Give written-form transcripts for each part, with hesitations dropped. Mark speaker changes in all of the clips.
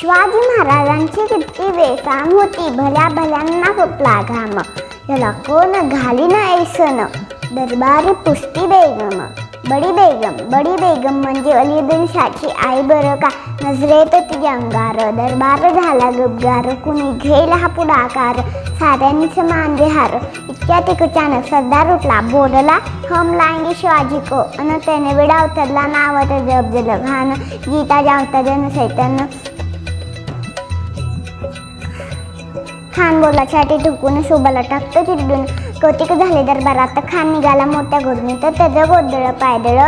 Speaker 1: शिवाजी महाराजांची किती वेसाम होती, भल्या भल्यांना फुटला घाम, याला कोण घालीन ऐसन, दरबारी पुसती बेगम. बडी बेगम म्हणजे अलीउद्दीन शाहची आई बरं का. नजरेत ती अंगार, दरबार झाला गबगार, कुणी घेईल हा पुढाकार, साऱ्यांनीच मांडे हार. इतक्यात एक अचानक सरदार उठला, बोलला हम लाएंगे शिवाजी को, अन त्याने विडा उतरला, नावात जबजलं घाण, गीता जावता जन सैतन. खान बोलासाठी ठोकून शोभाला टाकतो चिरडून, कौतिक झाले दरबारात. खान निघाला मोठ्या घोडणी, तर त्याचं गोदळ पायदळ,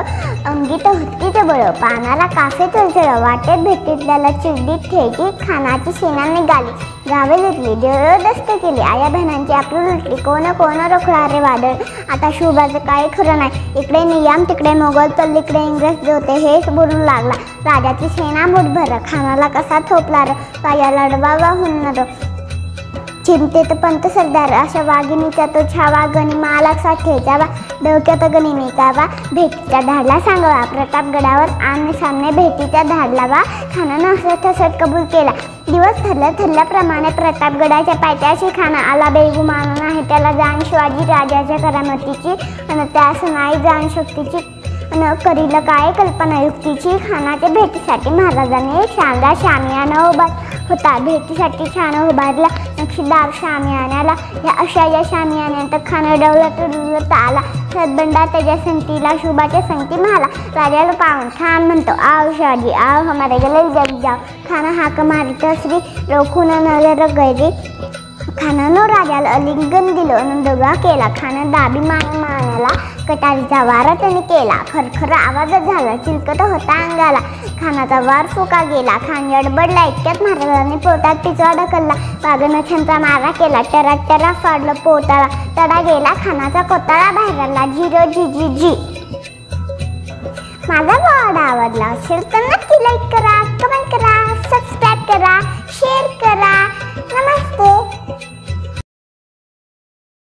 Speaker 1: अंगीत होतीच बळ, पानाला काफे चळचळ, वाटेत भेटीतल्याला चिरडीत ठेची. खानाची सेना निघाली, गावे लुटली, देवदस्त केली, आया बहिणांची आपली लुटली, कोण रोखला रे वादळ. आता शोभाचं काही खरं नाही, इकडे नियाम तिकडे मोगल, तल्लीकडे इंग्रज जोते, हेच बोलू लागला. राजाची सेना मुठभर, खानाला कसा थोपला र, पायाला डबावा हुन्नर. चिंतेत पंत सरदार, अशा वाघिणीचा तो छावा, गनिमा लक्षात ठेचावा, डोक्यात गनिमी कावा, भेटीचा धाडला सांगावा, प्रतापगडावर आमने सामने भेटीचा धाडला वा. खानानं हसत हसत कबूल केला. दिवस ठरल्याप्रमाणे प्रतापगडाच्या पायथ्याशी खाना आला. बेगुमान आहे त्याला जाण शिवाजी राजाच्या करामतीची, आणि त्यास नाही जाण शक्तीची, अन करील काय कल्पना युक्तीची. खानाच्या भेटीसाठी महाराजांनी एक शानदार शामियाना उभा होता. भेटीसाठी छान उभारला नक्षीदार शामियान्याला. या अशा या शामियान्यात खान डवलत आला. सदबंडा त्याच्या संगतीला, शुभाच्या संगती म्हाला. राजाला पाहून खान म्हणतो, आव शिवाजी आव, हमारे गले जग जाओ. खाना हाक मारित श्री रोखून नगर गैरी. खानानं राजाला अलिंगन दिलं, आनंदोगा केला. खाना दाबी मान्याला, कटारीचा वारा त्याने केला. खरखर आवाजच झाला, चिलकत होता अंगाला. खानाचा वार फुका गेला. खान गडबडला, इतक्यात महाराजांनी पोटात पिचवा ढकलला. वाघनं छंचा मारा केला, टरा फाडलं पोटाला. तडा गेला खानाचा कोताळा बाहेरला. झिरो झी झी झी. माझा वाडा आवडला असेल तर नक्की लाईक करा.